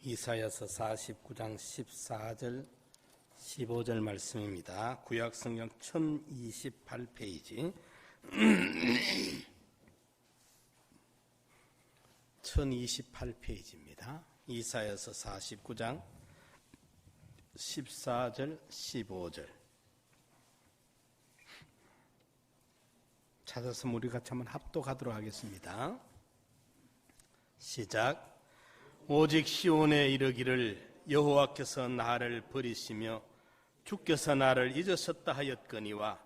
이사야서 49장 14절 15절 말씀입니다. 구약성경 1028페이지 1028페이지입니다. 이사야서 49장 14절 15절 찾아서 우리 같이 한번 합독하도록 하겠습니다. 시작. 오직 시온에 이르기를 여호와께서 나를 버리시며 주께서 나를 잊으셨다 하였거니와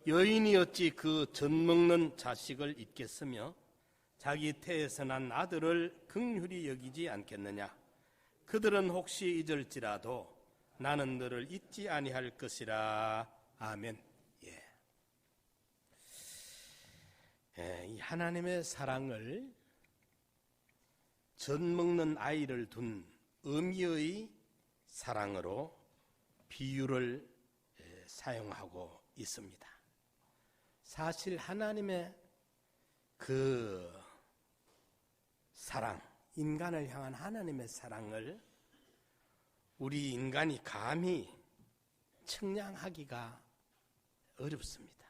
여인이 어찌 그 젖먹는 자식을 잊겠으며 자기 태에서 난 아들을 긍휼히 여기지 않겠느냐. 그들은 혹시 잊을지라도 나는 너를 잊지 아니할 것이라. 아멘. 이 하나님의 사랑을 젖먹는 아이를 둔 어미의 사랑으로 비유를 사용하고 있습니다. 사실 하나님의 그 사랑, 인간을 향한 하나님의 사랑을 우리 인간이 감히 측량하기가 어렵습니다.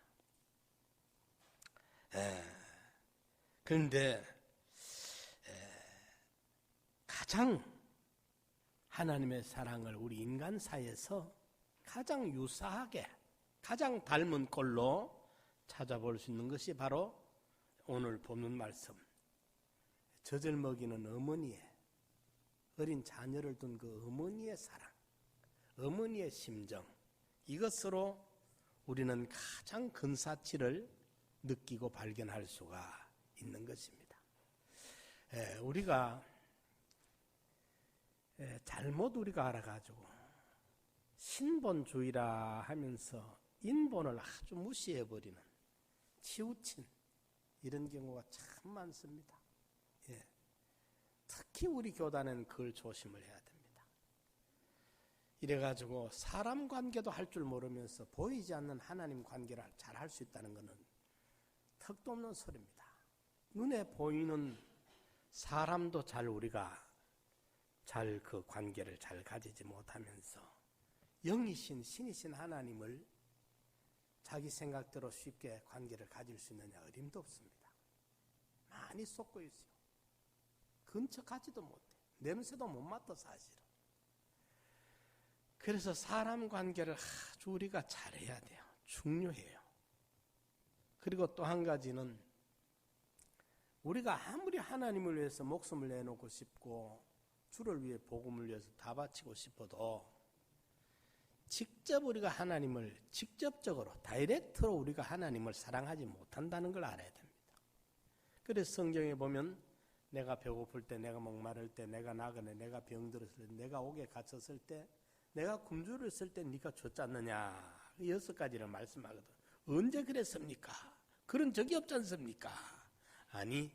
그런데 가장 하나님의 사랑을 우리 인간 사이에서 가장 유사하게 가장 닮은 꼴로 찾아볼 수 있는 것이 바로 오늘 보는 말씀, 젖을 먹이는 어머니의 어린 자녀를 둔 그 어머니의 사랑, 어머니의 심정, 이것으로 우리는 가장 근사치를 느끼고 발견할 수가 있는 것입니다. 우리가 잘못 우리가 알아가지고 신본주의라 하면서 인본을 아주 무시해버리는, 치우친 이런 경우가 참 많습니다. 특히 우리 교단은 그걸 조심을 해야 됩니다. 이래가지고 사람 관계도 할 줄 모르면서 보이지 않는 하나님 관계를 잘 할 수 있다는 것은 턱도 없는 소리입니다. 눈에 보이는 사람도 우리가 잘 그 관계를 잘 가지지 못하면서 영이신 신이신 하나님을 자기 생각대로 쉽게 관계를 가질 수 있느냐 어림도 없습니다. 많이 쏟고 있어요. 근처 가지도 못해. 냄새도 못 맡아 사실은. 그래서 사람 관계를 아주 우리가 잘해야 돼요. 중요해요. 그리고 또 한 가지는 우리가 아무리 하나님을 위해서 목숨을 내놓고 싶고 주를 위해 복음을 위해서 다 바치고 싶어도 직접 우리가 하나님을 직접적으로 다이렉트로 우리가 하나님을 사랑하지 못한다는 걸 알아야 됩니다. 그래서 성경에 보면 내가 배고플 때, 내가 목마를 때, 내가 나그네, 내가 병들었을 때, 내가 옥에 갇혔을 때, 내가 굶주려 있을 때 네가 줬지 않느냐, 6가지를 말씀하거든. 언제 그랬습니까? 그런 적이 없지 않습니까? 아니,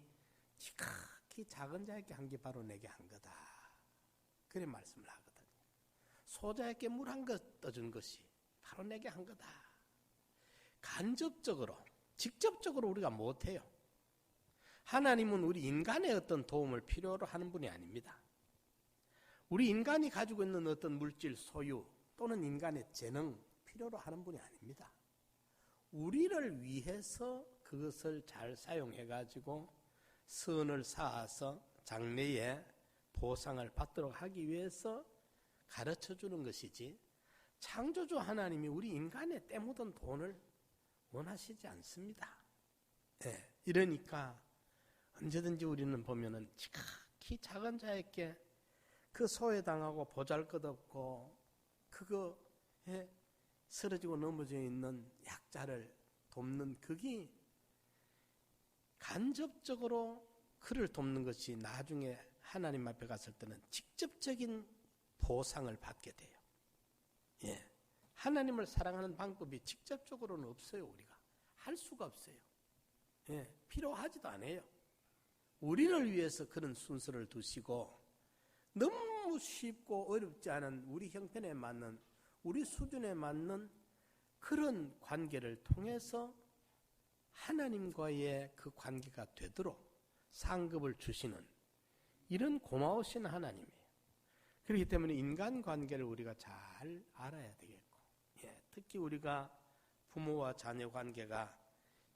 지극히 작은 자에게 한 게 바로 내게 한 거다. 그래 말씀을 하거든요. 소자에게 물 한 것 떠준 것이 바로 내게 한 거다. 간접적으로, 직접적으로 우리가 못해요. 하나님은 우리 인간의 어떤 도움을 필요로 하는 분이 아닙니다. 우리 인간이 가지고 있는 어떤 물질 소유 또는 인간의 재능 필요로 하는 분이 아닙니다. 우리를 위해서 그것을 잘 사용해가지고 선을 쌓아서 장래에 보상을 받도록 하기 위해서 가르쳐주는 것이지, 창조주 하나님이 우리 인간의 때 묻은 돈을 원하시지 않습니다. 이러니까 언제든지 우리는 보면은 지극히 작은 자에게 그 소외당하고 보잘것없고 그거에 쓰러지고 넘어져 있는 약자를 돕는, 그게 간접적으로 그를 돕는 것이 나중에 하나님 앞에 갔을 때는 직접적인 보상을 받게 돼요. 하나님을 사랑하는 방법이 직접적으로는 없어요. 우리가 할 수가 없어요. 필요하지도 않아요. 우리를 위해서 그런 순서를 두시고 너무 쉽고 어렵지 않은 우리 형편에 맞는, 우리 수준에 맞는 그런 관계를 통해서 하나님과의 그 관계가 되도록 상급을 주시는 이런 고마우신 하나님이에요. 그렇기 때문에 인간관계를 우리가 잘 알아야 되겠고, 특히 우리가 부모와 자녀 관계가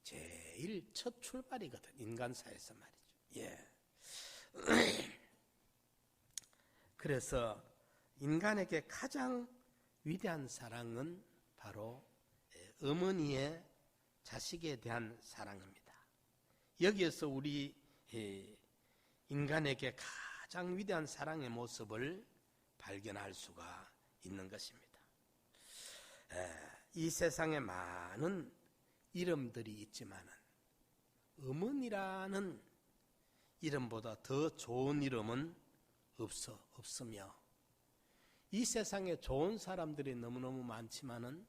제일 첫 출발이거든, 인간사에서 말이죠. 그래서 인간에게 가장 위대한 사랑은 바로 어머니의 자식에 대한 사랑입니다. 여기에서 우리 인간에게 가장 위대한 사랑의 모습을 발견할 수가 있는 것입니다. 이 세상에 많은 이름들이 있지만 어머니라는 이름보다 더 좋은 이름은 없으며, 이 세상에 좋은 사람들이 너무너무 많지만은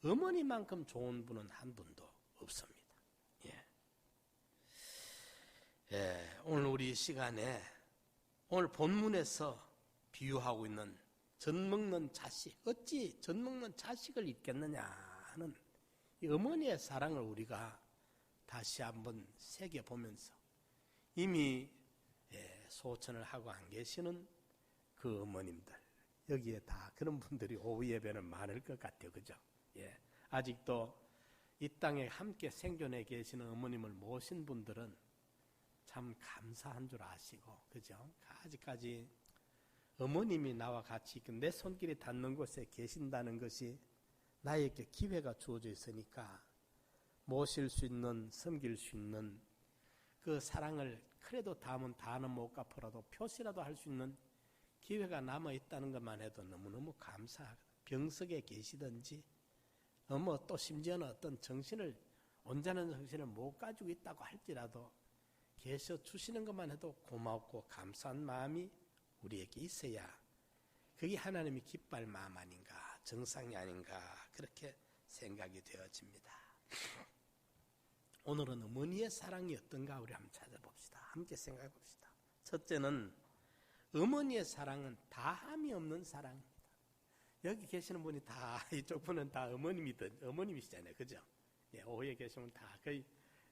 어머니만큼 좋은 분은 한 분도 없습니다. 오늘 우리 시간에 오늘 본문에서 비유하고 있는 젖먹는 자식, 어찌 젖먹는 자식을 잊겠느냐 하는 이 어머니의 사랑을 우리가 다시 한번 새겨보면서 이미 소천을 하고 안 계시는 그 어머님들, 여기에 다 그런 분들이 오후 예배는 많을 것 같아요. 그죠? 아직도 이 땅에 함께 생존해 계시는 어머님을 모신 분들은 참 감사한 줄 아시고, 그죠? 아직까지 어머님이 나와 같이 내 손길이 닿는 곳에 계신다는 것이 나에게 기회가 주어져 있으니까 모실 수 있는, 섬길 수 있는 그 사랑을 그래도 다음은 다는 못 갚으라도 표시라도 할 수 있는 기회가 남아있다는 것만 해도 너무너무 감사하거든. 병석에 계시든지 또 심지어는 어떤 정신을, 온전한 정신을 못 가지고 있다고 할지라도 계셔 주시는 것만 해도 고맙고 감사한 마음이 우리에게 있어야 그게 하나님이 기뻐할 마음 아닌가, 정상이 아닌가, 그렇게 생각이 되어집니다. 오늘은 어머니의 사랑이 어떤가 우리 한번 찾아봅시다. 함께 생각해 봅시다. 첫째는 어머니의 사랑은 다함이 없는 사랑입니다. 여기 계시는 분이 다, 이쪽 분은 다 어머님이시잖아요. 그죠? 오후에 계시면 다 거의,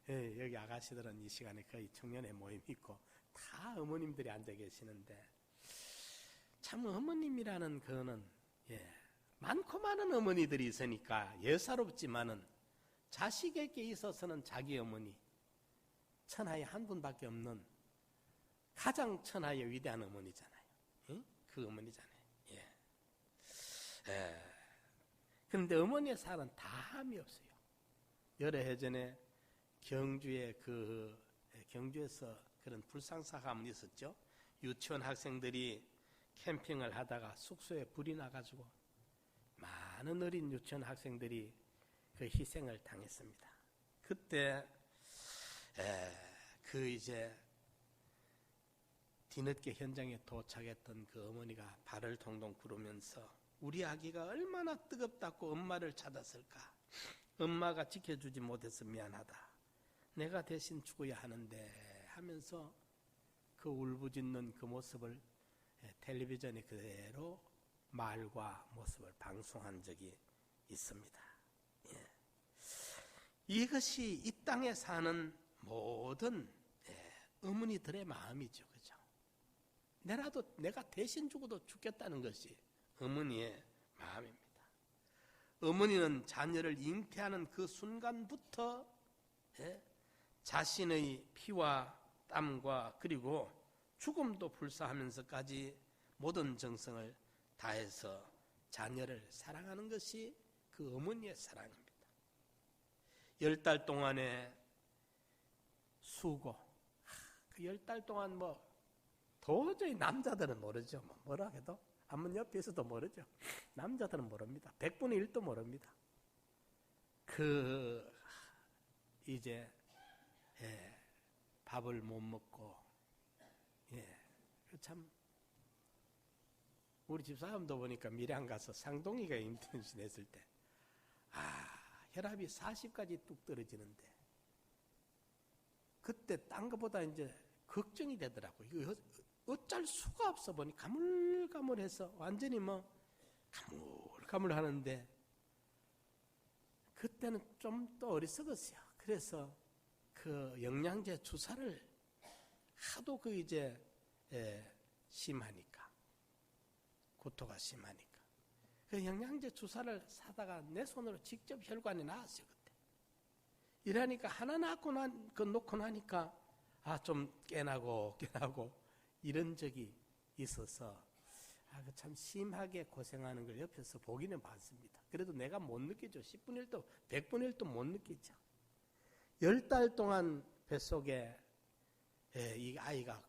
여기 아가씨들은 이 시간에 거의 청년의 모임이 있고 다 어머님들이 앉아 계시는데, 참 어머님이라는 거는 많고 많은 어머니들이 있으니까 예사롭지만은 자식에게 있어서는 자기 어머니, 천하에 한 분밖에 없는 가장 천하의 위대한 어머니잖아요. 그 어머니잖아요. 그런데 어머니의 사랑은 다함이 없어요. 여러 해 전에 경주에서 그런 불상사가 있었죠. 유치원 학생들이 캠핑을 하다가 숙소에 불이 나가지고 많은 어린 유치원 학생들이 그 희생을 당했습니다. 그때 이제 뒤늦게 현장에 도착했던 그 어머니가 발을 동동 구르면서 우리 아기가 얼마나 뜨겁다고 엄마를 찾았을까? 엄마가 지켜주지 못해서 미안하다. 내가 대신 죽어야 하는데 하면서 그 울부짖는 그 모습을 텔레비전에 그대로 말과 모습을 방송한 적이 있습니다. 이것이 이 땅에 사는 모든 어머니들의 마음이죠. 그죠? 내가 대신 죽어도 죽겠다는 것이 어머니의 마음입니다. 어머니는 자녀를 잉태하는 그 순간부터 자신의 피와 땀과 그리고 죽음도 불사하면서까지 모든 정성을 다해서 자녀를 사랑하는 것이 그 어머니의 사랑입니다. 10달 동안의 수고, 그 10달 동안 도저히 남자들은 모르죠. 뭐라 해도 한번 옆에 있어도 모르죠. 남자들은 모릅니다. 100분의 1도 모릅니다. 이제 밥을 못 먹고, 참 우리 집사람도 보니까 밀양 가서 상동이가 임신했을 때 혈압이 40까지 뚝 떨어지는데, 그때 딴 것보다 이제 걱정이 되더라고요. 이거 어쩔 수가 없어 보니 가물가물해서 완전히 가물가물 하는데, 그때는 좀 또 어리석었어요. 그래서 그 영양제 주사를 하도 그 이제 심하니까, 구토가 심하니까 그 영양제 주사를 사다가 내 손으로 직접 혈관에 놨어요. 그때 이러니까 하나 놓고 나니까 좀 깨나고 이런 적이 있어서 참 심하게 고생하는 걸 옆에서 보기는 봤습니다. 그래도 내가 못 느끼죠. 10분의 1도 100분의 1도 못 느끼죠. 10달 동안 뱃속에 이 아이가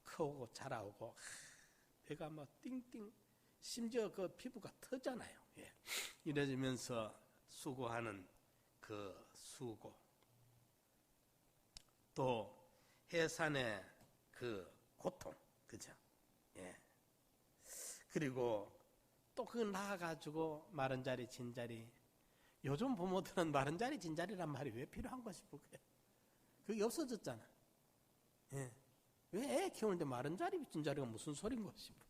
크고 자라오고 배가 막 띵띵, 심지어 그 피부가 터잖아요. 이러면서 수고하는 그 수고, 또 해산의 그 고통, 그죠? 그리고 또 그거 나아가지고 마른 자리, 진 자리. 요즘 부모들은 마른 자리, 진 자리란 말이 왜 필요한 거 싶어, 그래. 그게 없어졌잖아. 왜 애 키우는데 마른 자리, 진 자리가 무슨 소린 거 싶어.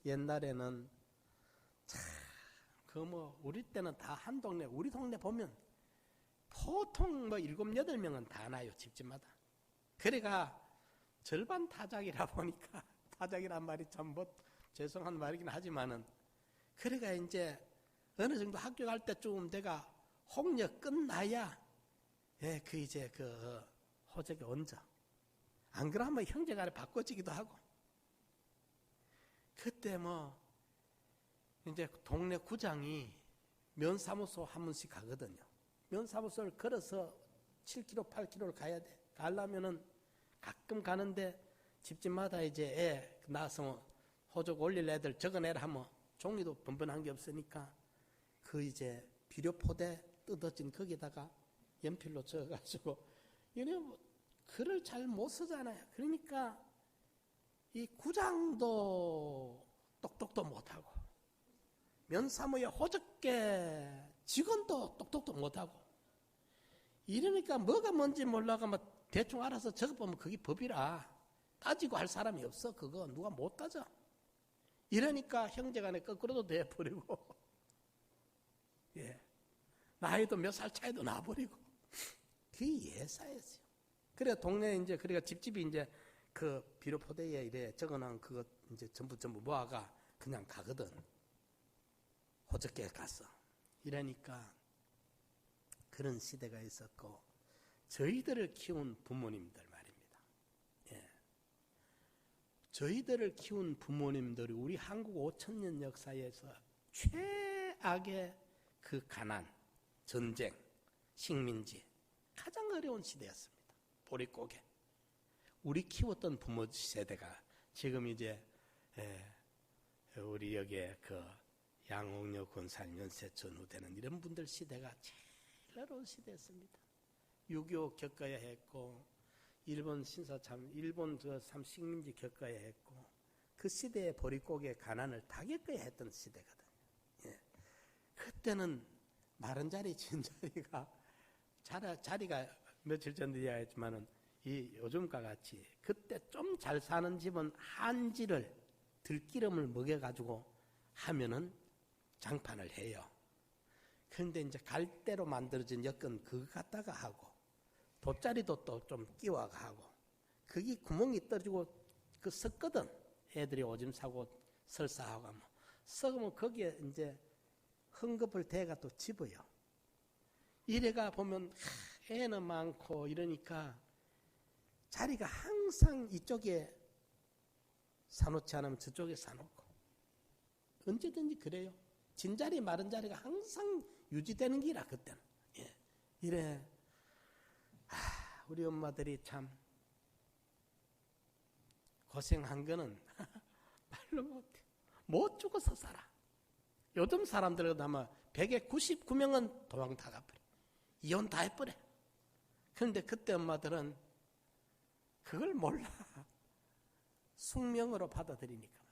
옛날에는 우리 때는 다 한 동네, 우리 동네 보면 보통 7, 8명은 다 나요, 집집마다. 그래가 절반 타작이라 보니까, 타작이란 말이 참 죄송한 말이긴 하지만은, 그래가 이제 어느 정도 학교 갈 때쯤 내가 홍역 끝나야, 호적에 얹어. 안 그러면 형제간에 바꿔지기도 하고. 그때 이제 동네 구장이 면사무소 한 번씩 가거든요. 면사무소를 걸어서 7km, 8km를 가야 돼. 가려면은 가끔 가는데 집집마다 이제 애 낳아서 호적 올릴 애들 적어내라 하면 종이도 번번한 게 없으니까 그 이제 비료포대 뜯어진 거기다가 연필로 적어가지고 얘네 글을 잘 못 쓰잖아요. 그러니까 이 구장도 똑똑도 못하고 면사무의 호적계 직원도 똑똑도 못하고 이러니까 뭐가 뭔지 몰라가 대충 알아서 적어보면 그게 법이라 따지고 할 사람이 없어. 그거 누가 못 따져. 이러니까 형제간에 거꾸로도 돼버리고 나이도 몇 살 차이도 나버리고 그게 예사였어요. 그래 동네 이제 그러니까 집집이 이제 그 비료포대에 이래 적어놓은 그거 이제 전부 모아가 그냥 가거든. 호적계 갔어. 이러니까 그런 시대가 있었고 저희들을 키운 부모님들 말입니다. 저희들을 키운 부모님들이 우리 한국 5,000년 역사에서 최악의 그 가난, 전쟁, 식민지 가장 어려운 시대였습니다. 보릿고개. 우리 키웠던 부모 세대가 지금 이제 우리 여기에 그 양옥녀 권사님 연세 전후되는 이런 분들 시대가 제일 어려운 시대였습니다. 6.25 겪어야 했고 일본 참 식민지 겪어야 했고 그 시대의 보릿고개 가난을 다 겪어야 했던 시대거든요. 그때는 마른 자리, 진 자리가 자리가 며칠 전에 이야기했지만은 이 요즘과 같이 그때 좀 잘 사는 집은 한지를 들기름을 먹여가지고 하면은 장판을 해요. 그런데 이제 갈대로 만들어진 여건 그거 갖다가 하고 돗자리도 또 좀 끼워가 하고 그게 구멍이 떨어지고 그 썩거든. 애들이 오줌 싸고 설사하고 하면 썩으면 거기에 이제 헝겊을 대가 또 집어요. 이래가 보면 애는 많고 이러니까 자리가 항상 이쪽에 사놓지 않으면 저쪽에 사놓고 언제든지 그래요. 진 자리 마른 자리가 항상 유지되는 기라 그때는. 이래 우리 엄마들이 참 고생한 거는 말로 못해. 못 죽어서 살아. 요즘 사람들은 아마 100에 99명은 도망 다 가버려. 이혼 다 해버려. 그런데 그때 엄마들은 그걸 몰라. 숙명으로 받아들이니까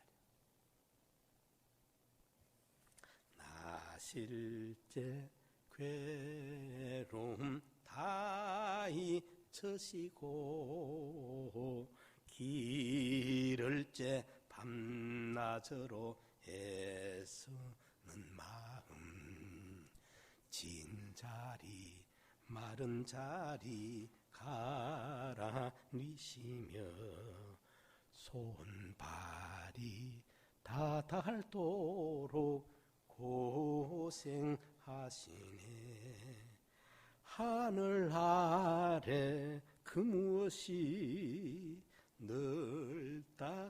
말이야. 나실제 괴로움 다 잊으시고 기를째 밤낮으로 애쓰는 마음 진자리 마른 자리 가라니시며 손발이 다 닳도록 고생하시네. 하늘 아래 그 무엇이 넓다하리요.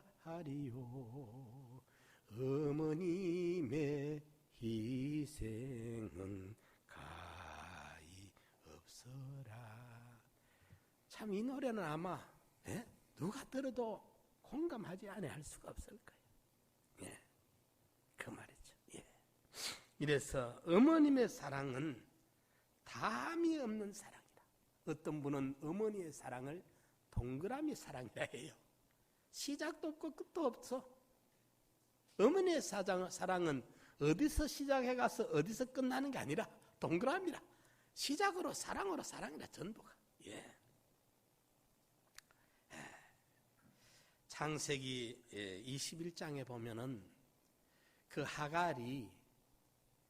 어머님의 희생은 가히 없어라. 참 이 노래는 아마 누가 들어도 공감하지 않을 수가 없을 거예요. 그 말이죠. 이래서 어머님의 사랑은 담이 없는 사랑이다. 어떤 분은 어머니의 사랑을 동그라미 사랑이라 해요. 시작도 없고 끝도 없어. 어머니의 사랑은 어디서 시작해 가서 어디서 끝나는 게 아니라 동그라미라. 시작으로 사랑으로 사랑이라 전부가. 창세기 21장에 보면은 그 하갈이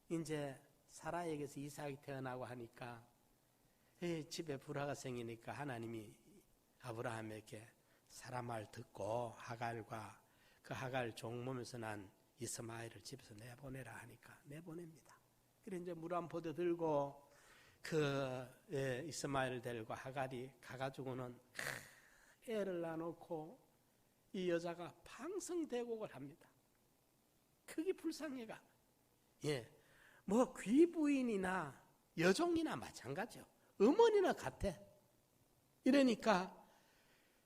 이제 사라에게서 이삭이 태어나고 하니까 집에 불화가 생기니까 하나님이 아브라함에게 사라 말 듣고 하갈과 그 하갈 종몸에서 난 이스마엘을 집에서 내보내라 하니까 내보냅니다. 그래 이제 물 한 포도 들고 그 이스마엘을 데리고 하갈이 가가지고는 애를 낳아놓고 이 여자가 방성대곡을 합니다. 크게 불쌍해가. 뭐 귀부인이나 여종이나 마찬가지요. 어머니나 같아. 이러니까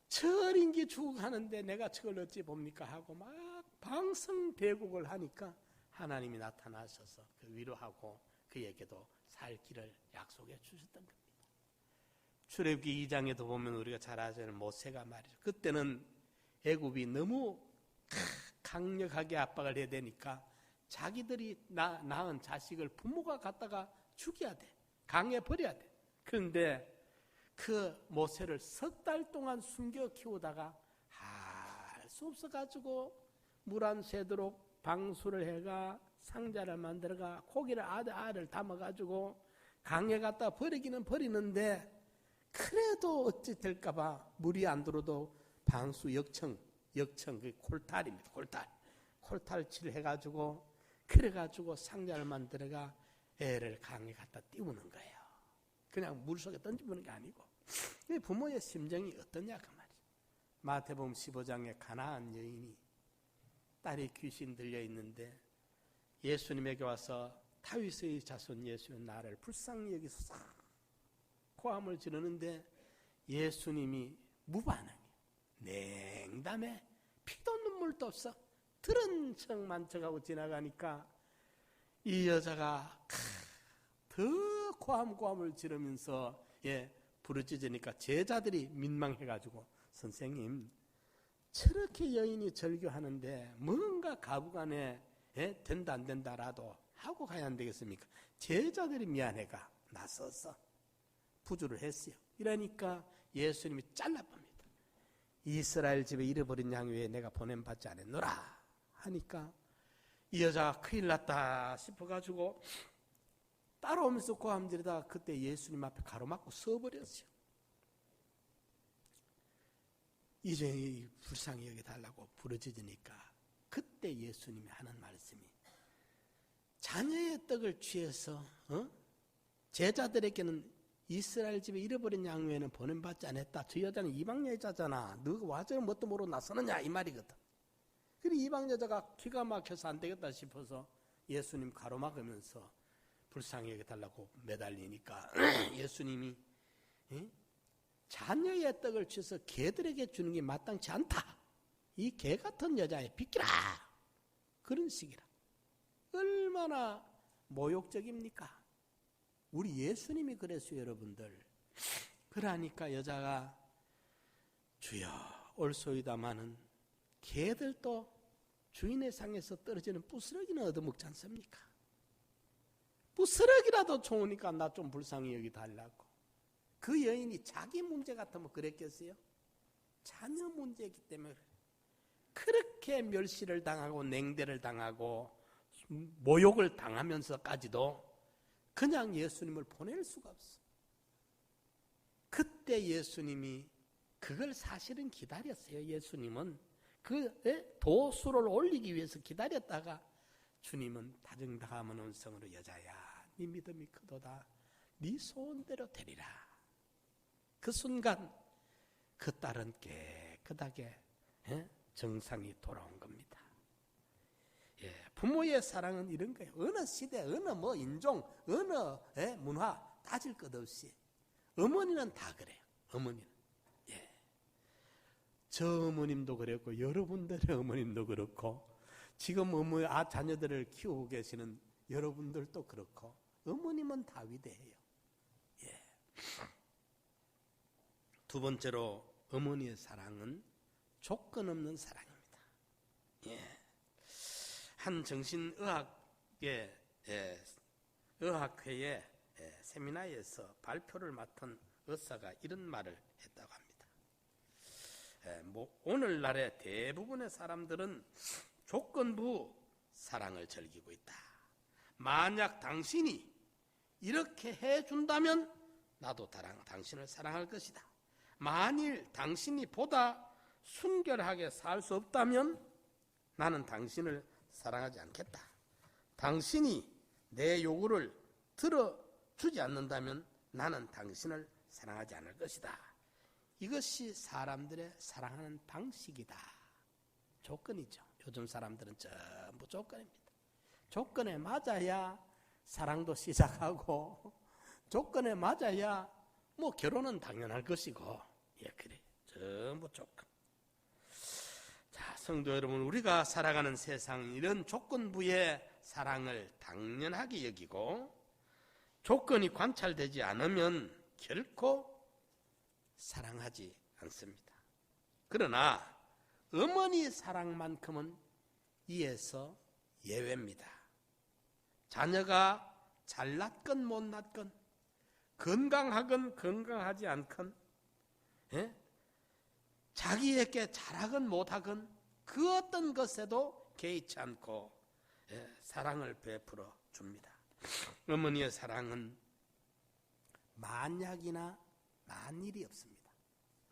철인기 죽어가는데 내가 저걸 어찌 봅니까 하고 막 방성대곡을 하니까 하나님이 나타나셔서 그 위로하고 그에게도 살 길을 약속해 주셨던 겁니다. 출애굽기 2장에도 보면 우리가 잘 아시는 모세가 말이죠. 그때는 애굽이 너무 강력하게 압박을 해야 되니까 자기들이 낳은 자식을 부모가 갖다가 죽여야 돼. 강에 버려야 돼. 그런데 그 모세를 석 달 동안 숨겨 키우다가 할 수 없어가지고 물 안 새도록 방수를 해가 상자를 만들어가 고기를 알을 담아가지고 강에 갖다 버리기는 버리는데 그래도 어찌 될까봐 물이 안 들어도 방수 역청 그 콜탈입니다. 콜탈치를 해가지고 그래가지고 상자를 만들어가 애를 강에 갖다 띄우는 거예요. 그냥 물속에 던져보는 게 아니고. 부모의 심정이 어떠냐 그 말이에요. 마태복음 15장에 가나안 여인이 딸이 귀신 들려 있는데 예수님에게 와서 다윗의 자손 예수여 나를 불쌍히 여기서 싹 고함을 지르는데 예수님이 무반응이에요. 냉담해. 피도 눈물도 없어. 들은 척만 척하고 지나가니까 이 여자가 더 고함을 지르면서 부르짖으니까 제자들이 민망해가지고 선생님 저렇게 여인이 절규하는데 뭔가 가부간에 된다 안 된다라도 하고 가야 안 되겠습니까? 제자들이 미안해가 나서서 부주를 했어요. 이러니까 예수님이 잘라봅니다. 이스라엘 집에 잃어버린 양 외에 내가 보냄받지 않았노라 하니까 이 여자가 큰일 났다 싶어가지고 따라오면서 고함지르다가 그때 예수님 앞에 가로막고 서버렸어요. 이제 불쌍히 여겨달라고 부르짖으니까 그때 예수님이 하는 말씀이 자녀의 떡을 취해서 제자들에게는 이스라엘 집에 잃어버린 양 외에는 보냄받지 않았다. 저 여자는 이방 여자잖아. 너가 와서 뭣도 모르고 나서느냐 이 말이거든. 그리고 이방 여자가 기가 막혀서 안 되겠다 싶어서 예수님 가로막으면서 불쌍히 여겨달라고 매달리니까 예수님이 자녀의 떡을 취해서 개들에게 주는 게 마땅치 않다. 이 개 같은 여자에 비키라. 그런 식이라. 얼마나 모욕적입니까? 우리 예수님이 그랬어요, 여러분들. 그러니까 여자가 주여 올소이다마는 개들도 주인의 상에서 떨어지는 부스러기는 얻어먹지 않습니까? 부스러기라도 좋으니까 나 좀 불쌍히 여기달라고. 그 여인이 자기 문제 같으면 그랬겠어요? 자녀 문제이기 때문에 그렇게 멸시를 당하고 냉대를 당하고 모욕을 당하면서까지도 그냥 예수님을 보낼 수가 없어. 그때 예수님이 그걸 사실은 기다렸어요. 예수님은 그 도수를 올리기 위해서 기다렸다가 주님은 다정다감한 음성으로 여자야 네 믿음이 크도다 네 소원대로 되리라. 그 순간 그 딸은 깨끗하게 정상이 돌아온 겁니다. 부모의 사랑은 이런 거예요. 어느 시대, 어느 인종, 어느 문화 따질 것 없이 어머니는 다 그래요. 어머니는. 저 어머님도 그랬고 여러분들의 어머님도 그렇고 지금 자녀들을 키우고 계시는 여러분들도 그렇고 어머님은 다 위대해요. 두 번째로 어머니의 사랑은 조건 없는 사랑입니다. 한 정신의학의 의학회의 세미나에서 발표를 맡은 의사가 이런 말을 했다고 합니다. 오늘날의 대부분의 사람들은 조건부 사랑을 즐기고 있다. 만약 당신이 이렇게 해준다면 나도 당신을 사랑할 것이다. 만일 당신이 보다 순결하게 살 수 없다면 나는 당신을 사랑하지 않겠다. 당신이 내 요구를 들어주지 않는다면 나는 당신을 사랑하지 않을 것이다. 이것이 사람들의 사랑하는 방식이다. 조건이죠. 요즘 사람들은 전부 조건입니다. 조건에 맞아야 사랑도 시작하고 조건에 맞아야 결혼은 당연할 것이고 그래. 전부 조건. 자, 성도 여러분, 우리가 살아가는 세상 이런 조건부의 사랑을 당연하게 여기고 조건이 관찰되지 않으면 결코 사랑하지 않습니다. 그러나 어머니 사랑만큼은 이에서 예외입니다. 자녀가 잘났건 못났건 건강하건 건강하지 않건 자기에게 잘하건 못하건 그 어떤 것에도 개의치 않고 사랑을 베풀어 줍니다. 어머니의 사랑은 만약이나 만일이 없습니다.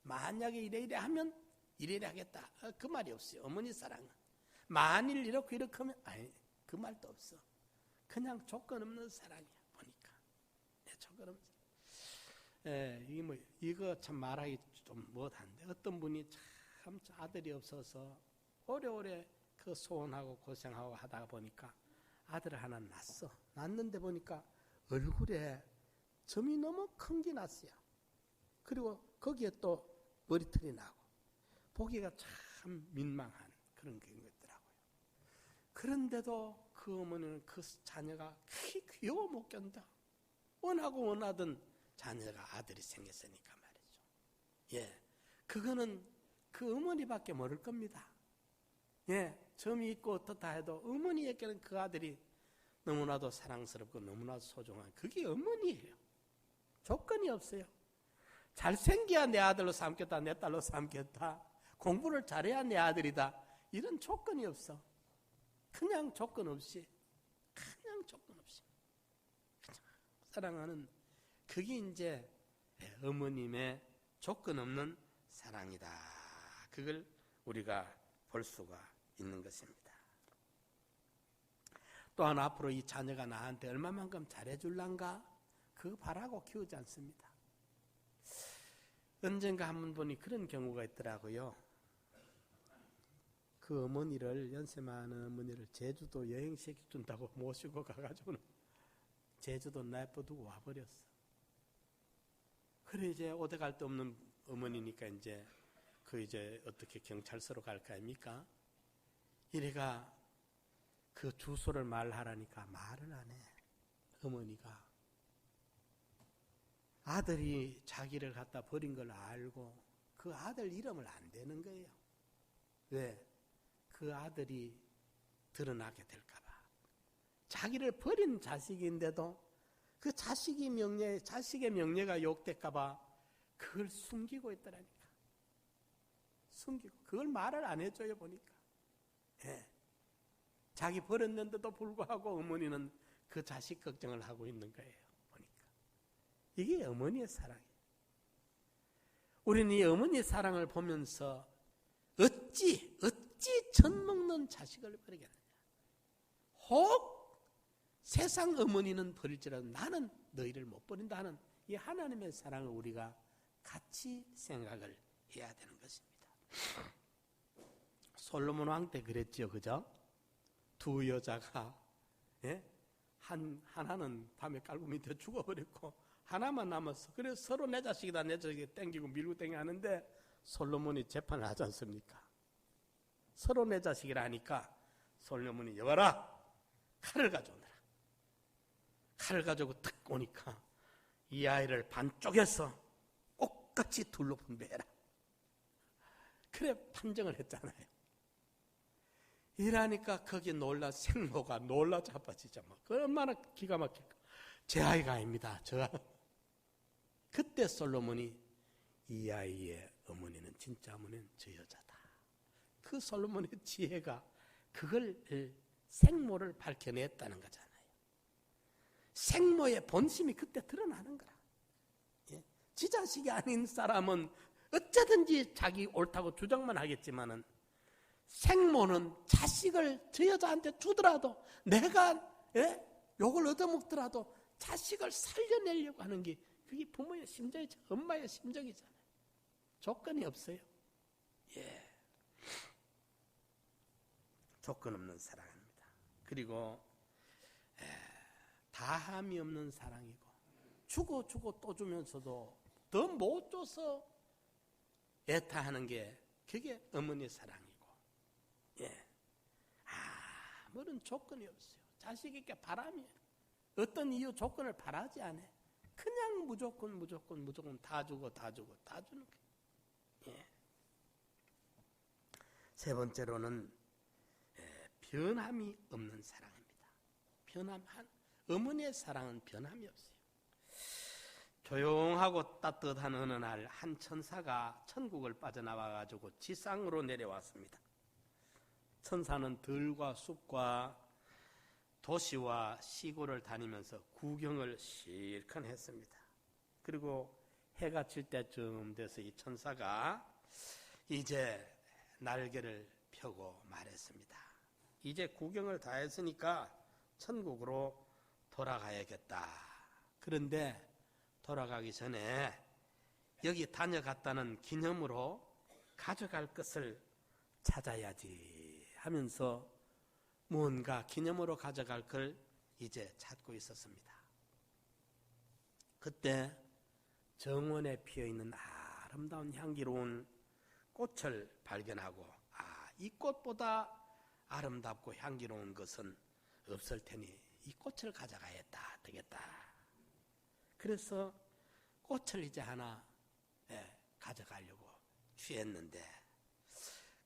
만약에 이래 하면 이래 하겠다. 그 말이 없어요. 어머니 사랑은. 만일 이렇게 하면 그 말도 없어. 그냥 조건 없는 사랑이야. 보니까. 조건 없는 사랑. 이거 참 말하기 좀 못한데 어떤 분이 참 아들이 없어서 오래오래 그 소원하고 고생하고 하다가 보니까 아들을 하나 낳았어. 낳는데 보니까 얼굴에 점이 너무 큰 게 났어요. 그리고 거기에 또 머리털이 나고 보기가 참 민망한 그런 게 있더라고요. 그런데도 그 어머니는 그 자녀가 귀여워 못 견뎌. 원하던 자녀가 아들이 생겼으니까 말이죠. 그거는 그 어머니밖에 모를 겁니다. 점이 있고 어떻다 해도 어머니에게는 그 아들이 너무나도 사랑스럽고 너무나도 소중한 그게 어머니예요. 조건이 없어요. 잘생겨야 내 아들로 삼겠다, 내 딸로 삼겠다. 공부를 잘해야 내 아들이다. 이런 조건이 없어. 그냥 조건 없이 그냥 사랑하는 그게 이제 어머님의 조건 없는 사랑이다. 그걸 우리가 볼 수가 있는 것입니다. 또한 앞으로 이 자녀가 나한테 얼마만큼 잘해줄란가 그거 바라고 키우지 않습니다. 언젠가 한 분이 그런 경우가 있더라고요. 그 어머니를 연세 많은 어머니를 제주도 여행시켜준다고 모시고 가가지고는 제주도 내버두고 와버렸어. 그래 이제 오대 갈 데 없는 어머니니까 이제 어떻게 경찰서로 갈 거 아닙니까? 이래가 그 주소를 말하라니까 말을 안 해. 어머니가 아들이 자기를 갖다 버린 걸 알고 그 아들 이름을 안 대는 거예요. 왜? 그 아들이 드러나게 될까 봐. 자기를 버린 자식인데도 그 자식의 명예가 욕될까 봐 그걸 숨기고 있더라니까. 숨기고 그걸 말을 안 해줘요 보니까. 자기 버렸는데도 불구하고 어머니는 그 자식 걱정을 하고 있는 거예요 보니까. 이게 어머니의 사랑이에요. 우리는 이 어머니의 사랑을 보면서 어찌 젖먹는 자식을 버리겠느냐. 혹 세상 어머니는 버릴지라도 나는 너희를 못 버린다 하는 이 하나님의 사랑을 우리가 같이 생각을 해야 되는 것입니다. 솔로몬 왕 때 그랬죠, 그죠? 두 여자가, 예? 하나는 밤에 깔고 밑에 죽어버렸고 하나만 남았어. 그래서 서로 내 자식이다 내 자식이다 땡기고 밀고 땡겨 하는데 솔로몬이 재판을 하지 않습니까? 서로 내 자식이라 하니까 솔로몬이 여봐라, 칼을 가져오느라. 칼을 가지고 탁 오니까 이 아이를 반쪽에서 똑같이 둘로 분배해라. 그래 판정을 했잖아요. 이러니까 거기 생모가 놀라 자빠지죠. 그 얼마나 기가 막힐까. 제 아이가 아닙니다. 그때 솔로몬이 이 아이의 어머니는 진짜 어머니는 저 여자다. 그 솔로몬의 지혜가 그걸 생모를 밝혀냈다는 거잖아요. 생모의 본심이 그때 드러나는 거라. 예? 지 자식이 아닌 사람은 어쩌든지 자기 옳다고 주장만 하겠지만은 생모는 자식을 저 여자한테 주더라도 내가 욕을 얻어먹더라도 자식을 살려내려고 하는 게 그게 부모의 심정이죠. 엄마의 심정이잖아요. 조건이 없어요. 예. 조건 없는 사랑입니다. 그리고 다함이 없는 사랑이고 주고 또 주면서도 더 못 줘서 애타하는 게 그게 어머니의 사랑이고 예. 아무런 조건이 없어요. 자식에게 바람이에요. 어떤 이유 조건을 바라지 않아. 그냥 무조건 다 주고 다 주는 거예요. 예. 세 번째로는 변함이 없는 사랑입니다. 어머니의 사랑은 변함이 없어요. 조용하고 따뜻한 어느 날 한 천사가 천국을 빠져나와가지고 지상으로 내려왔습니다. 천사는 들과 숲과 도시와 시골을 다니면서 구경을 실컷 했습니다. 그리고 해가 질 때쯤 돼서 이 천사가 이제 날개를 펴고 말했습니다. 이제 구경을 다 했으니까 천국으로 돌아가야겠다. 그런데 돌아가기 전에 여기 다녀갔다는 기념으로 가져갈 것을 찾아야지 하면서 무언가 기념으로 가져갈 걸 이제 찾고 있었습니다. 그때 정원에 피어있는 아름다운 향기로운 꽃을 발견하고 이 꽃보다 아름답고 향기로운 것은 없을 테니 이 꽃을 가져가야 되겠다. 그래서 꽃을 이제 하나 가져가려고 취했는데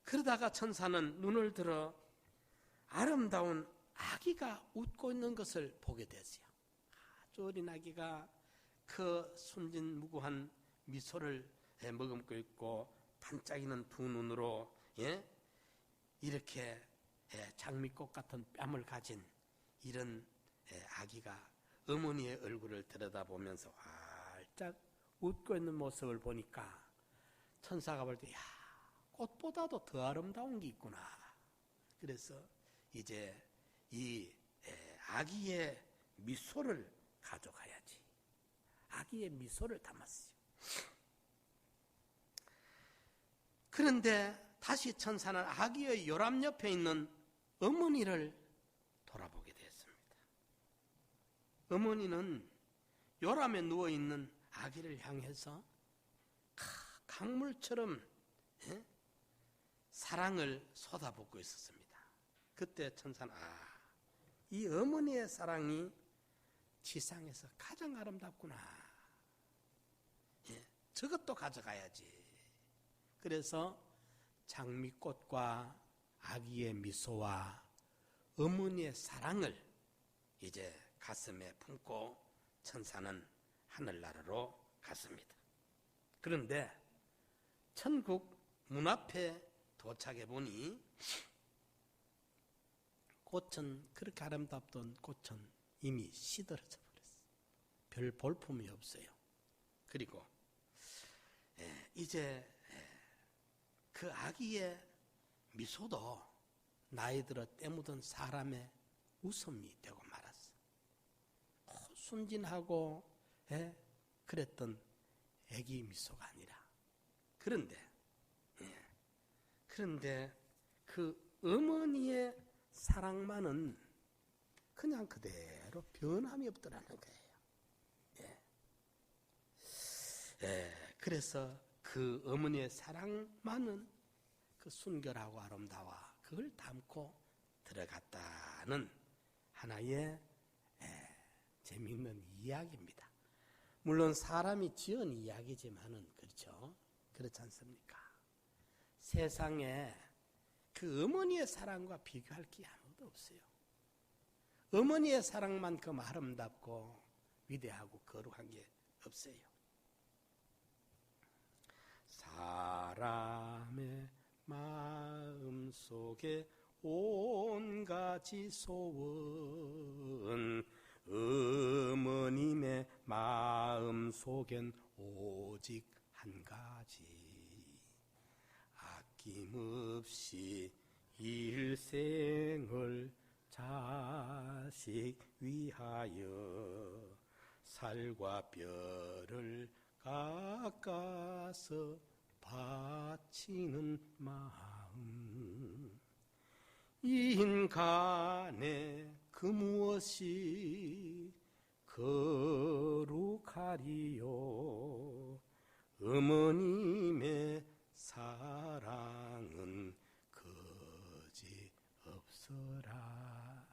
그러다가 천사는 눈을 들어 아름다운 아기가 웃고 있는 것을 보게 됐어요. 아주 어린 아기가 그 순진무구한 미소를 머금고 있고 반짝이는 두 눈으로 이렇게 장미꽃 같은 뺨을 가진 이런 아기가 어머니의 얼굴을 들여다보면서 활짝 웃고 있는 모습을 보니까 천사가 볼 때 꽃보다도 더 아름다운 게 있구나. 그래서 이제 이 아기의 미소를 가져가야지. 아기의 미소를 담았어요. 그런데 다시 천사는 아기의 요람 옆에 있는 어머니를 돌아보게 되었습니다. 어머니는 요람에 누워있는 아기를 향해서 강물처럼 사랑을 쏟아붓고 있었습니다. 그때 천사는 이 어머니의 사랑이 지상에서 가장 아름답구나. 저것도 가져가야지. 그래서 장미꽃과 아기의 미소와 어머니의 사랑을 이제 가슴에 품고 천사는 하늘나라로 갔습니다. 그런데 천국 문 앞에 도착해 보니 꽃은 그렇게 아름답던 꽃은 이미 시들어져 버렸어요. 별 볼품이 없어요. 그리고 이제 그 아기의 미소도 나이 들어 때묻은 사람의 웃음이 되고 말았어. 순진하고 그랬던 아기 미소가 아니라. 그런데 그 어머니의 사랑만은 그냥 그대로 변함이 없더라는 거예요. 그래서 그 어머니의 사랑만은 그 순결하고 아름다워 그걸 담고 들어갔다는 하나의 재미있는 이야기입니다. 물론 사람이 지은 이야기지만은 그렇죠? 그렇지 않습니까? 세상에 그 어머니의 사랑과 비교할 게 아무도 없어요. 어머니의 사랑만큼 아름답고 위대하고 거룩한 게 없어요. 사람의 마음 속에 온 가지 소원 어머님의 마음 속엔 오직 한 가지 아낌없이 일생을 자식 위하여 살과 뼈를 깎아서 바치는 마음 인간의 그 무엇이 거룩하리요 어머님의 사랑은 거지 없어라.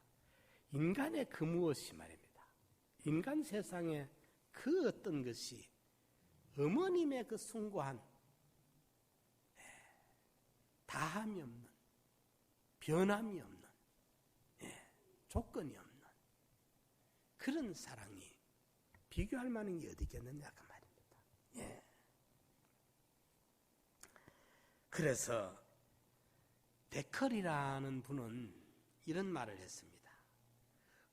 인간의 그 무엇이 말입니다. 인간 세상에 그 어떤 것이 어머님의 그 숭고한 다함이 없는 변함이 없는 조건이 없는 그런 사랑이 비교할 만한 게 어디 있겠느냐 그 말입니다. 그래서 데컬이라는 분은 이런 말을 했습니다.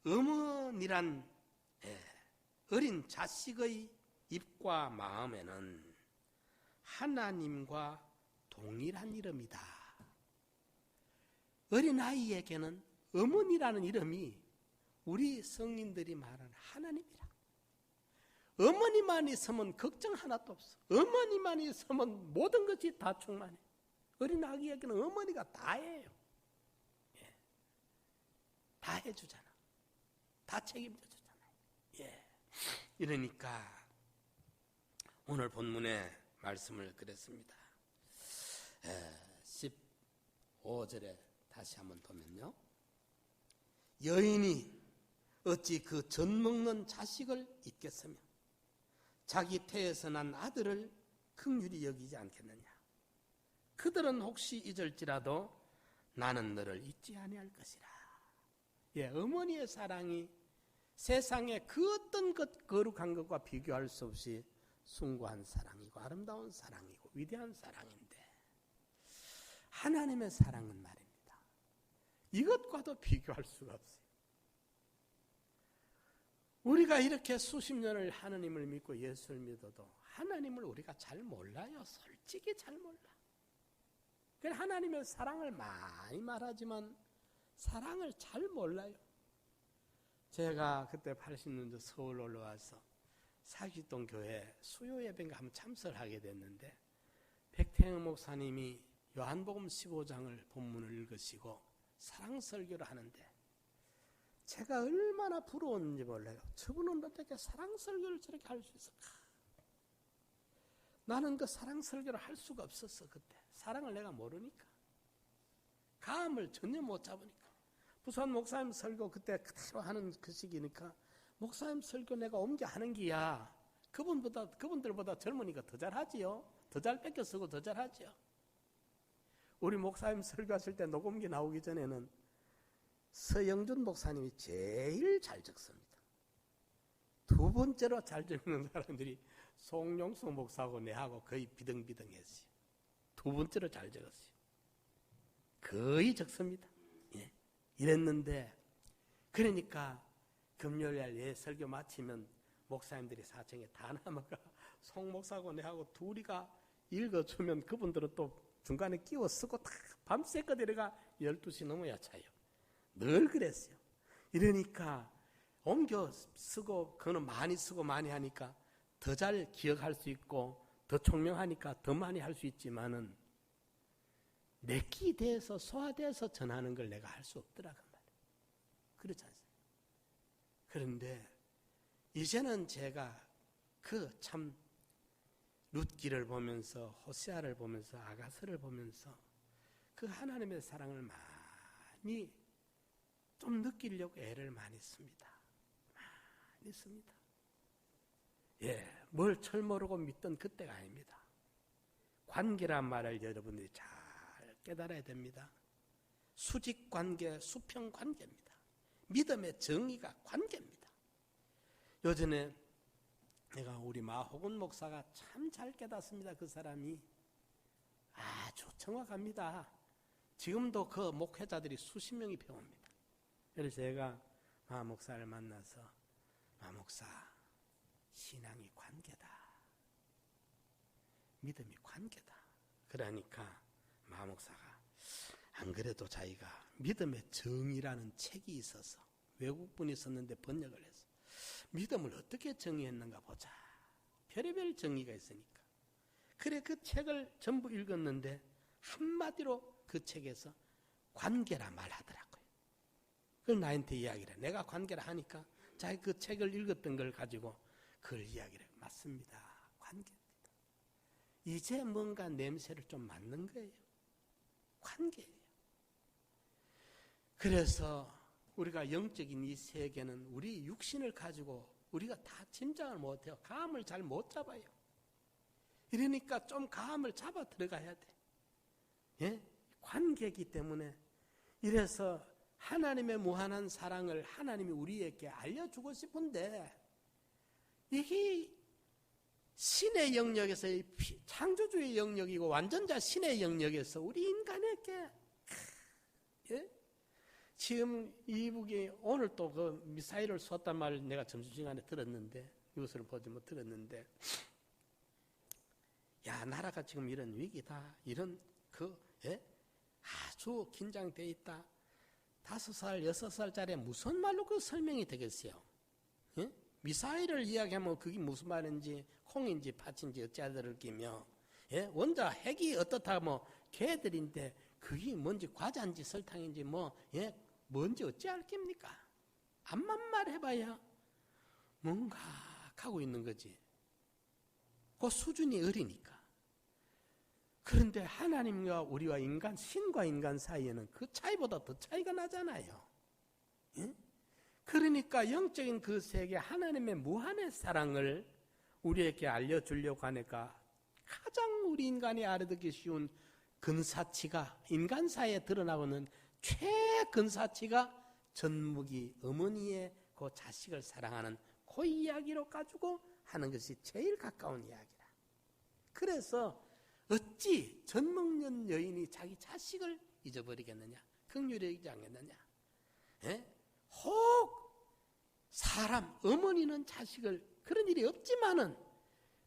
어머니란 어린 자식의 입과 마음에는 하나님과 동일한 이름이다. 어린아이에게는 어머니라는 이름이 우리 성인들이 말하는 하나님이라. 어머니만 있으면 걱정 하나도 없어. 어머니만 있으면 모든 것이 다 충만해. 어린아기에게는 어머니가 다 해요. 다 해주잖아. 다 책임져 주잖아요. 이러니까 오늘 본문의 말씀을 그랬습니다. 15절에 다시 한번 보면요. 여인이 어찌 그 젖먹는 자식을 잊겠으며 자기 태에서 난 아들을 긍휼히 여기지 않겠느냐. 그들은 혹시 잊을지라도 나는 너를 잊지 아니할 것이라. 어머니의 사랑이 세상에 그 어떤 것 거룩한 것과 비교할 수 없이 숭고한 사랑이고 아름다운 사랑이고 위대한 사랑인데 하나님의 사랑은 말입니다. 이것과도 비교할 수가 없어요. 우리가 이렇게 수십 년을 하나님을 믿고 예수를 믿어도 하나님을 우리가 잘 몰라요. 솔직히 잘 몰라. 그래서 하나님의 사랑을 많이 말하지만 사랑을 잘 몰라요. 제가 그때 80년대 서울 올라와서 사기동 교회 수요 예배인가 한번 참석을 하게 됐는데 백태영 목사님이 요한복음 15장을 본문을 읽으시고 사랑 설교를 하는데 제가 얼마나 부러웠는지 몰라요. 저분은 어떻게 사랑 설교를 저렇게 할 수 있을까? 나는 그 사랑 설교를 할 수가 없었어. 그때 사랑을 내가 모르니까 감을 전혀 못 잡으니까 부산 목사님 설교 그때 그대로 하는 그 시기니까 목사님 설교 내가 옮겨 하는 기야. 그분들보다 젊으니까 더 잘하지요. 더 잘 뺏겨 쓰고 더 잘하지요. 우리 목사님 설교하실 때 녹음기 나오기 전에는 서영준 목사님이 제일 잘 적습니다. 두 번째로 잘 적는 사람들이 송용수 목사하고 내하고 거의 비등비등했어요. 두 번째로 잘 적었어요. 거의 적습니다. 이랬는데 그러니까 금요일에 설교 마치면 목사님들이 4층에 다 남아가 송 목사하고 내하고 둘이가 읽어주면 그분들은 또 중간에 끼워 쓰고 다 밤새껏 내가 12시 넘어야 차요. 늘 그랬어요. 이러니까 옮겨 쓰고 그거는 많이 쓰고 많이 하니까 더 잘 기억할 수 있고 더 총명하니까 더 많이 할 수 있지만은 내끼 돼서 소화돼서 전하는 걸 내가 할 수 없더라 그 말이에요. 그렇지 않습니까? 그런데 이제는 제가 그 참 룻기를 보면서 호세아를 보면서 아가서를 보면서 그 하나님의 사랑을 많이 좀 느끼려고 애를 많이 씁니다. 많이 씁니다. 예, 뭘 철모르고 믿던 그때가 아닙니다. 관계란 말을 여러분들이 잘 깨달아야 됩니다. 수직 관계, 수평 관계입니다. 믿음의 정의가 관계입니다. 요전에 내가 우리 마호군 목사가 참 잘 깨닫습니다. 그 사람이 아주 정확합니다. 지금도 그 목회자들이 수십 명이 배웁니다. 그래서 제가 마 목사를 만나서 마 목사, 신앙이 관계다. 믿음이 관계다. 그러니까 마 목사가 안 그래도 자기가 믿음의 정의라는 책이 있어서 외국분이 썼는데 번역을 해서 믿음을 어떻게 정의했는가 보자. 별의별 정의가 있으니까. 그래 그 책을 전부 읽었는데 한마디로 그 책에서 관계라 말하더라고요. 그걸 나한테 이야기를 해. 내가 관계라 하니까 자기 그 책을 읽었던 걸 가지고 그걸 이야기를 해. 맞습니다. 관계입니다. 이제 뭔가 냄새를 좀 맡는 거예요. 관계예요. 그래서 우리가 영적인 이 세계는 우리 육신을 가지고 우리가 다 짐작을 못해요. 감을 잘 못 잡아요. 이러니까 좀 감을 잡아 들어가야 돼. 예? 관계이기 때문에 이래서 하나님의 무한한 사랑을 하나님이 우리에게 알려주고 싶은데 이게 신의 영역에서 창조주의 영역이고 완전자 신의 영역에서 우리 인간에게 예? 지금 이북이 오늘 또 그 미사일을 쏘았단 말을 내가 점심시간에 들었는데 뉴스를 보지 못 들었는데 야 나라가 지금 이런 위기다 이런 아주 긴장돼 있다 5살 6살짜리 무슨 말로 그 설명이 되겠어요? 예? 미사일을 이야기하면 그게 무슨 말인지 콩인지 팥인지 어찌하들을 끼며 예? 원자 핵이 어떻다 뭐 걔들인데 그게 뭔지 과자인지 설탕인지 뭔지 어찌할 깁니까? 암만 말해봐야 뭔가 하고 있는 거지. 그 수준이 어리니까. 그런데 하나님과 우리와 인간, 신과 인간 사이에는 그 차이보다 더 차이가 나잖아요. 예? 그러니까 영적인 그 세계 하나님의 무한의 사랑을 우리에게 알려주려고 하니까 가장 우리 인간이 알아듣기 쉬운 근사치가 인간사에 드러나오는 최근사치가 전무기 어머니의 그 자식을 사랑하는 그 이야기로 가지고 하는 것이 제일 가까운 이야기라. 그래서 어찌 젖먹는 여인이 자기 자식을 잊어버리겠느냐? 긍휼히 않겠느냐? 예? 혹 사람 어머니는 자식을 그런 일이 없지만은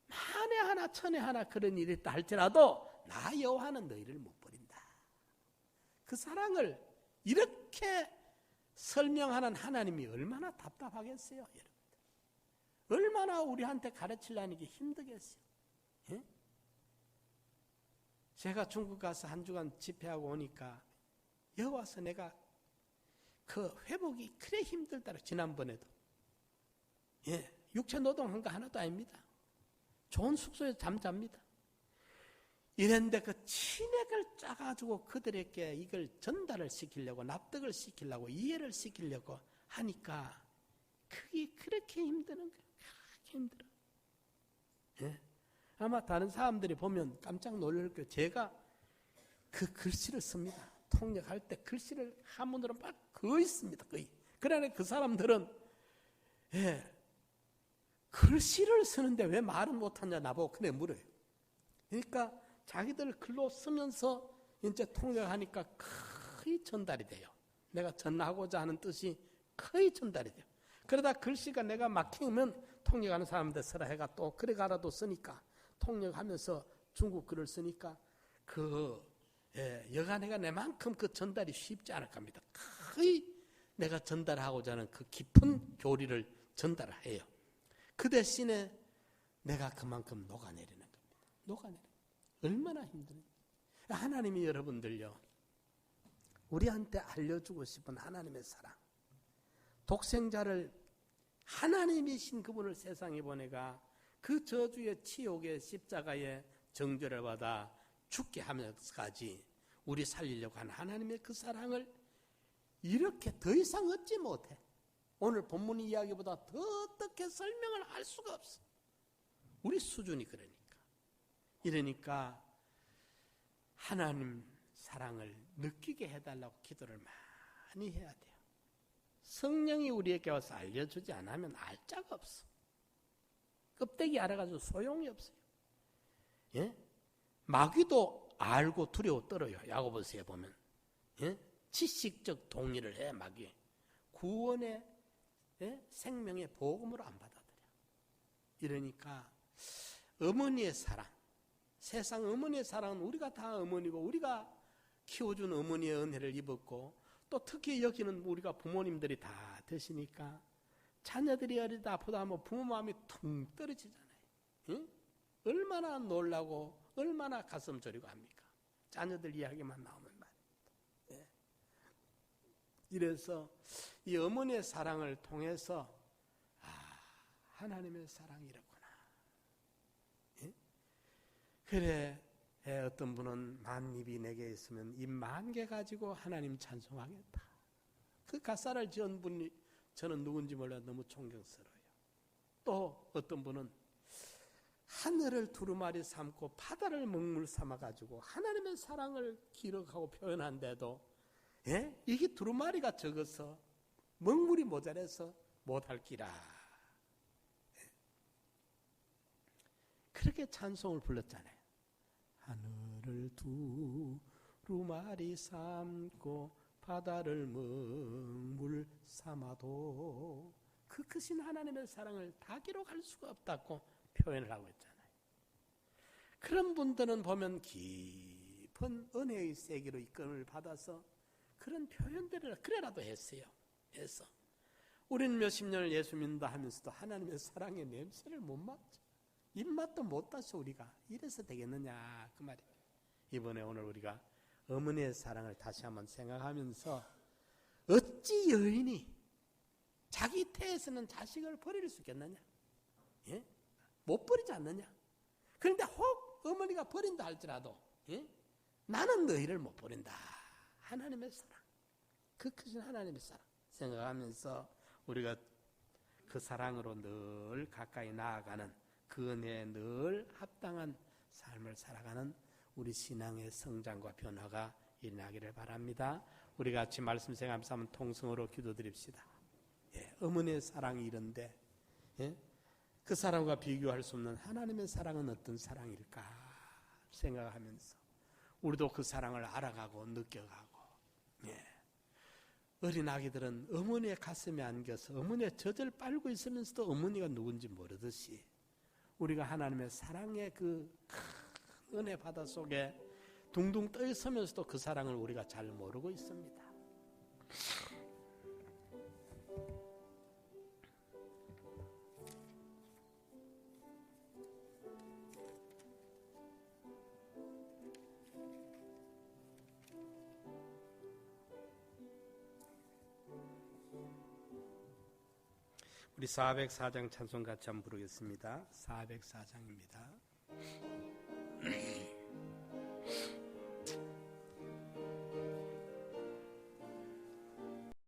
만에 하나 천에 하나 그런 일이 있다 할지라도 나 여호와는 너희를 못 버린다. 그 사랑을 이렇게 설명하는 하나님이 얼마나 답답하겠어요, 여러분. 얼마나 우리한테 가르치려는 게 힘들겠어요. 예? 제가 중국 가서 한 주간 집회하고 오니까 여기 와서 내가 그 회복이 그래 힘들더라. 지난번에도 육체 노동한 거 하나도 아닙니다. 좋은 숙소에 잠잡니다. 이랬는데 그 친액을 짜가지고 그들에게 이걸 전달을 시키려고 납득을 시키려고 이해를 시키려고 하니까 그게 그렇게 힘드는 거예요. 그렇게 힘들어. 예? 아마 다른 사람들이 보면 깜짝 놀랄 거예요. 제가 그 글씨를 씁니다. 통역할 때 글씨를 한문으로 막 거의 씁니다. 거의. 그러나 그 사람들은 글씨를 쓰는데 왜 말은 못하냐 나보고 그래 물어요. 그러니까 자기들 글로 쓰면서 이제 통역하니까 거의 전달이 돼요. 내가 전하고자 하는 뜻이 거의 전달이 돼요. 그러다 글씨가 내가 막히면 통역하는 사람들 쓰라 해가 또 그래 가라도 쓰니까 통역하면서 중국 글을 쓰니까 여간해가 내만큼 그 전달이 쉽지 않을 겁니다. 거의 내가 전달하고자 하는 그 깊은 교리를 전달해요. 그 대신에 내가 그만큼 녹아내리는 겁니다. 녹아내리는. 얼마나 힘든지. 하나님이 여러분들요, 우리한테 알려주고 싶은 하나님의 사랑, 독생자를 하나님이신 그분을 세상에 보내가 그 저주의 치욕의 십자가의 정죄를 받아 죽게 하면서까지 우리 살리려고 한 하나님의 그 사랑을 이렇게 더 이상 얻지 못해. 오늘 본문 이야기보다 더 어떻게 설명을 할 수가 없어. 우리 수준이 그러니까. 이러니까 하나님 사랑을 느끼게 해달라고 기도를 많이 해야 돼요. 성령이 우리에게 와서 알려주지 않으면 알 자가 없어. 껍데기 알아가지고 소용이 없어요. 예? 마귀도 알고 두려워 떨어요. 야고보서에 보면. 예? 지식적 동의를 해, 마귀. 구원의 생명의 복음으로 안 받아들여. 이러니까 어머니의 사랑, 세상 어머니의 사랑은 우리가 다 어머니고 우리가 키워준 어머니의 은혜를 입었고 또 특히 여기는 우리가 부모님들이 다 되시니까 자녀들이 어리다 아프다 하면 부모 마음이 퉁 떨어지잖아요. 응? 얼마나 놀라고 얼마나 가슴 저리고 합니까? 자녀들 이야기만 나오면 말입니다. 예. 이래서 이 어머니의 사랑을 통해서 하나님의 사랑이 이렇구나. 예? 그래, 어떤 분은 만입이 내게 있으면 입 10,000개 가지고 하나님 찬송하겠다. 그 가사를 지은 분이 저는 누군지 몰라 너무 존경스러워요. 또 어떤 분은 하늘을 두루마리 삼고 바다를 먹물 삼아가지고 하나님의 사랑을 기록하고 표현한데도 이게 두루마리가 적어서 먹물이 모자라서 못할기라. 그렇게 찬송을 불렀잖아요. 하늘을 두루마리 삼고 바다를 먹물 삼아도 그 크신 하나님의 사랑을 다 기록할 수가 없다고 표현을 하고 있잖아요. 그런 분들은 보면 깊은 은혜의 세계로 이끌음을 받아서 그런 표현들을 그래라도 했어요. 해서 우리는 몇십 년을 예수 믿는다 하면서도 하나님의 사랑의 냄새를 못 맡죠. 입맛도 못 따서 우리가 이래서 되겠느냐 그 말이에요. 이번에 오늘 우리가 어머니의 사랑을 다시 한번 생각하면서 어찌 여인이 자기 태에서는 자식을 버릴 수 있겠느냐? 예? 못 버리지 않느냐? 그런데 혹 어머니가 버린다 할지라도 나는 너희를 못 버린다. 하나님의 사랑, 그 크신 하나님의 사랑 생각하면서 우리가 그 사랑으로 늘 가까이 나아가는 그 은혜에 늘 합당한 삶을 살아가는 우리 신앙의 성장과 변화가 일어나기를 바랍니다. 우리 같이 말씀 생각하면서 한번 통성으로 기도드립시다. 어머니의 사랑이 이런데 그 사랑과 비교할 수 없는 하나님의 사랑은 어떤 사랑일까 생각하면서 우리도 그 사랑을 알아가고 느껴가고 어린 아기들은 어머니의 가슴에 안겨서 어머니의 젖을 빨고 있으면서도 어머니가 누군지 모르듯이 우리가 하나님의 사랑의 그 은혜 바다 속에 둥둥 떠 있으면서도 그 사랑을 우리가 잘 모르고 있습니다. 우리 404장 찬송 같이 한번 부르겠습니다. 404장입니다.